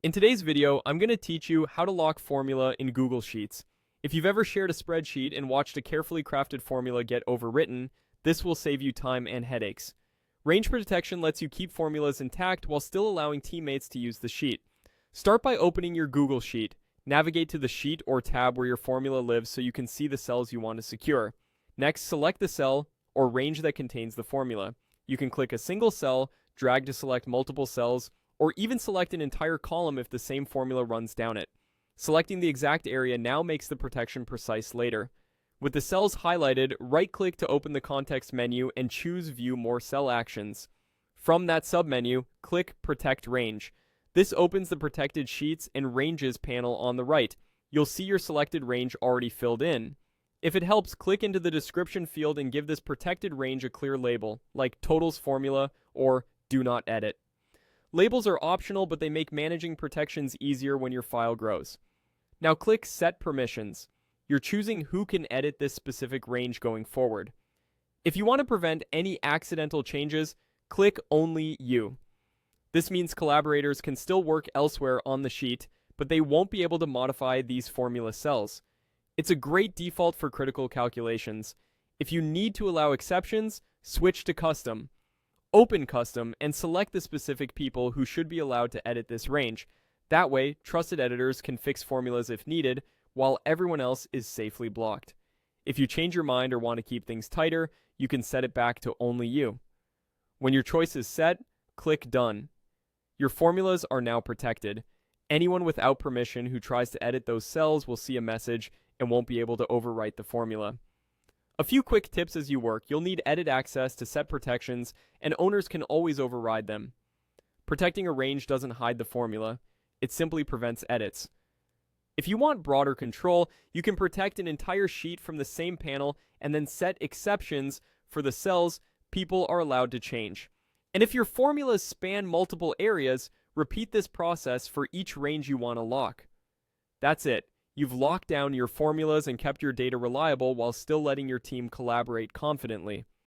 In today's video, I'm going to teach you how to lock formula in Google Sheets. If you've ever shared a spreadsheet and watched a carefully crafted formula get overwritten, this will save you time and headaches. Range protection lets you keep formulas intact while still allowing teammates to use the sheet. Start by opening your Google Sheet. Navigate to the sheet or tab where your formula lives so you can see the cells you want to secure. Next, select the cell or range that contains the formula. You can click a single cell, drag to select multiple cells, or even select an entire column if the same formula runs down it. Selecting the exact area now makes the protection precise later. With the cells highlighted, right-click to open the context menu and choose View More Cell Actions. From that submenu, click Protect Range. This opens the Protected Sheets and Ranges panel on the right. You'll see your selected range already filled in. If it helps, click into the description field and give this protected range a clear label, like Totals Formula or Do Not Edit. Labels are optional, but they make managing protections easier when your file grows. Now click Set Permissions. You're choosing who can edit this specific range going forward. If you want to prevent any accidental changes, click Only You. This means collaborators can still work elsewhere on the sheet, but they won't be able to modify these formula cells. It's a great default for critical calculations. If you need to allow exceptions, switch to Custom. Open Custom and select the specific people who should be allowed to edit this range. That way, trusted editors can fix formulas if needed, while everyone else is safely blocked. If you change your mind or want to keep things tighter, you can set it back to Only You. When your choice is set, click Done. Your formulas are now protected. Anyone without permission who tries to edit those cells will see a message and won't be able to overwrite the formula. A few quick tips as you work. You'll need edit access to set protections, and owners can always override them. Protecting a range doesn't hide the formula. It simply prevents edits. If you want broader control, you can protect an entire sheet from the same panel and then set exceptions for the cells people are allowed to change. And if your formulas span multiple areas, repeat this process for each range you want to lock. That's it. You've locked down your formulas and kept your data reliable while still letting your team collaborate confidently.